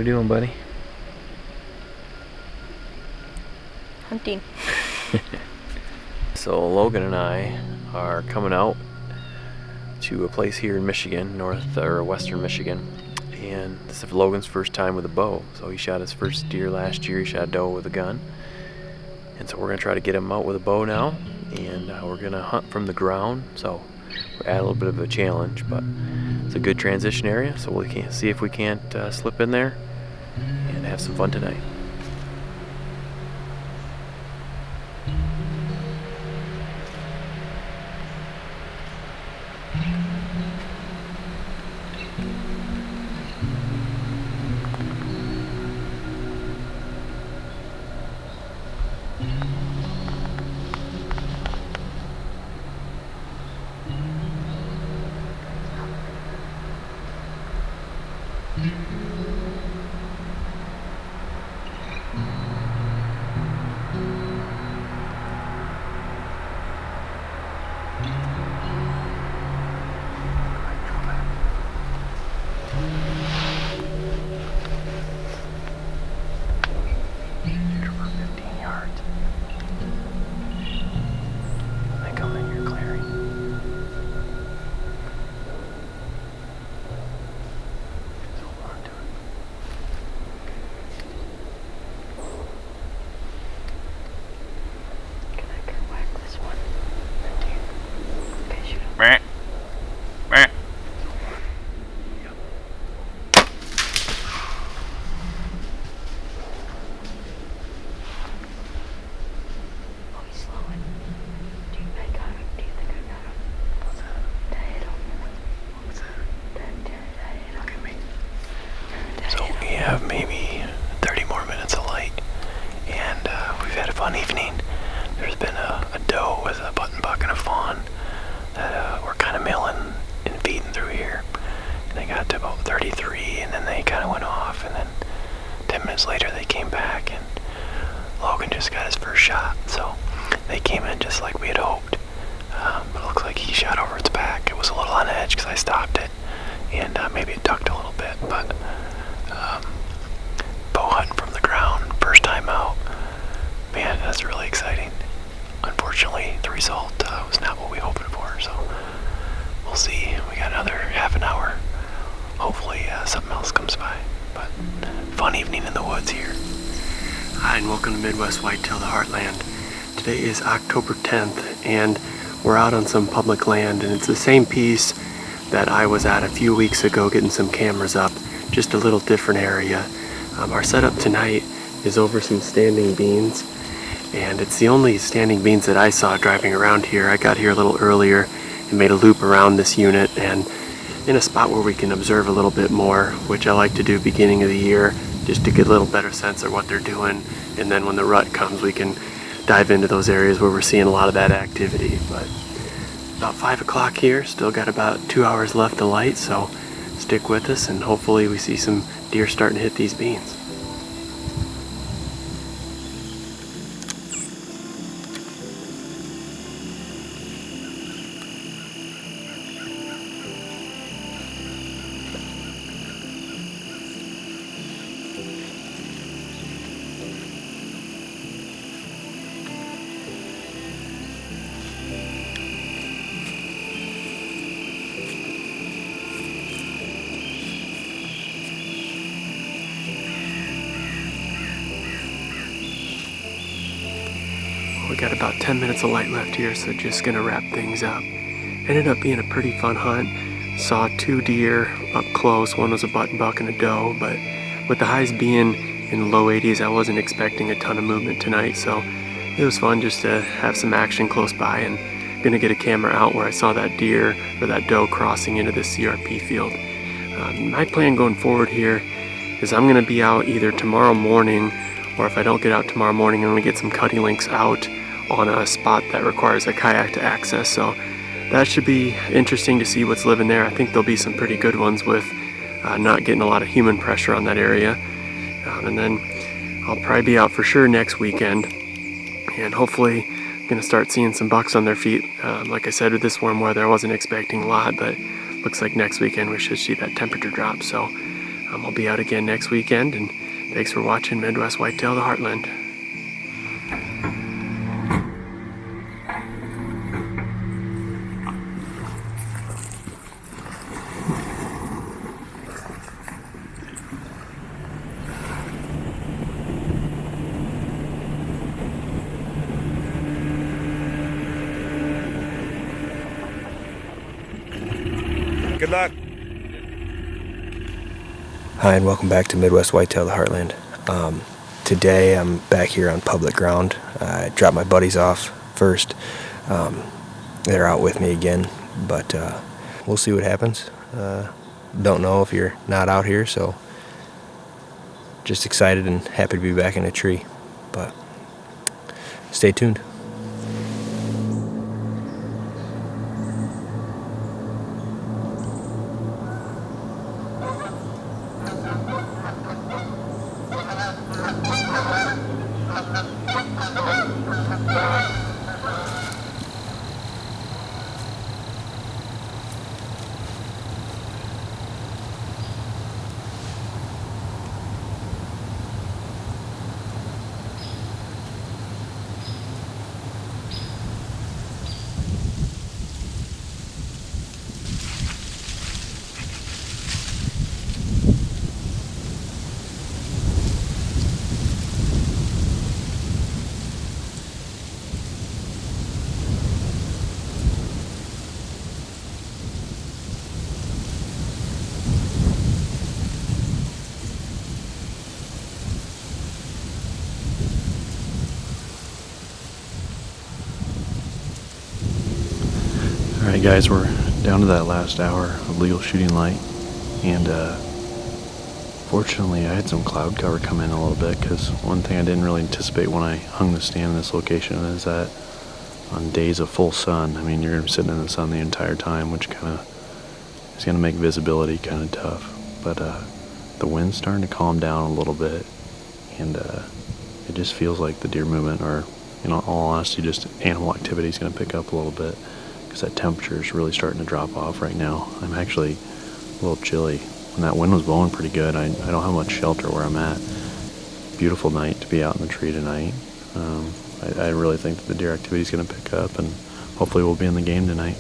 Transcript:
doing, buddy? Hunting. So Logan and I are coming out to a place here in Michigan, western Michigan, and this is Logan's first time with a bow. So he shot his first deer last year. He shot a doe with a gun, and so we're gonna try to get him out with a bow now, and we're gonna hunt from the ground. So we're at a little bit of a challenge, but it's a good transition area. So we can see if we can't slip in there and have some fun tonight. Have maybe 30 more minutes of light, and we've had a fun evening. There's been a doe with a button buck and a fawn that we're kind of milling and feeding through here, and they got to about 33, and then they kind of went off, and then 10 minutes later they came back, and Logan just got his first shot. So they came in just like we had hoped, but it looks like he shot over its back. It was a little on edge because I stopped it, and maybe it ducked a little bit, but bow hunting from the ground, first time out. Man, that's really exciting. Unfortunately, the result was not what we hoped for, so we'll see. We got another half an hour. Hopefully something else comes by, but fun evening in the woods here. Hi, and welcome to Midwest Whitetail, the Heartland. Today is October 10th, and we're out on some public land, and it's the same piece that I was at a few weeks ago getting some cameras up, just a little different area. Our setup tonight is over some standing beans, and it's the only standing beans that I saw driving around here. I got here a little earlier and made a loop around this unit, and in a spot where we can observe a little bit more, which I like to do beginning of the year, just to get a little better sense of what they're doing, and then when the rut comes we can dive into those areas where we're seeing a lot of that activity. But about 5 o'clock here, still got about 2 hours left of light, so stick with us and hopefully we see some deer starting to hit these beans. We got about 10 minutes of light left here, so just gonna wrap things up. Ended up being a pretty fun hunt. Saw 2 deer up close. One was a button buck and a doe, but with the highs being in the low 80s, I wasn't expecting a ton of movement tonight, so it was fun just to have some action close by, and gonna get a camera out where I saw that deer or that doe crossing into the CRP field. My plan going forward here is I'm gonna be out either tomorrow morning, or if I don't get out tomorrow morning, I'm gonna get some cutting links out on a spot that requires a kayak to access. So that should be interesting to see what's living there. I think there'll be some pretty good ones with not getting a lot of human pressure on that area. And then I'll probably be out for sure next weekend, and hopefully gonna start seeing some bucks on their feet. Like I said, with this warm weather I wasn't expecting a lot, but looks like next weekend we should see that temperature drop. So I'll be out again next weekend, and thanks for watching Midwest Whitetail, the Heartland. Good luck. Hi, and welcome back to Midwest Whitetail, the Heartland. Today I'm back here on public ground. I dropped my buddies off first. They're out with me again, but we'll see what happens. Don't know if you're not out here, so just excited and happy to be back in a tree. But stay tuned. Alright guys, we're down to that last hour of legal shooting light, and fortunately I had some cloud cover come in a little bit, because one thing I didn't really anticipate when I hung the stand in this location is that on days of full sun, I mean, you're going to be sitting in the sun the entire time, which kind of is going to make visibility kind of tough. But the wind's starting to calm down a little bit, and it just feels like the deer movement, or in all honesty, just animal activity is going to pick up a little bit, because that temperature is really starting to drop off right now. I'm actually a little chilly. When that wind was blowing pretty good, I don't have much shelter where I'm at. Beautiful night to be out in the tree tonight. I really think that the deer activity is going to pick up, and hopefully we'll be in the game tonight.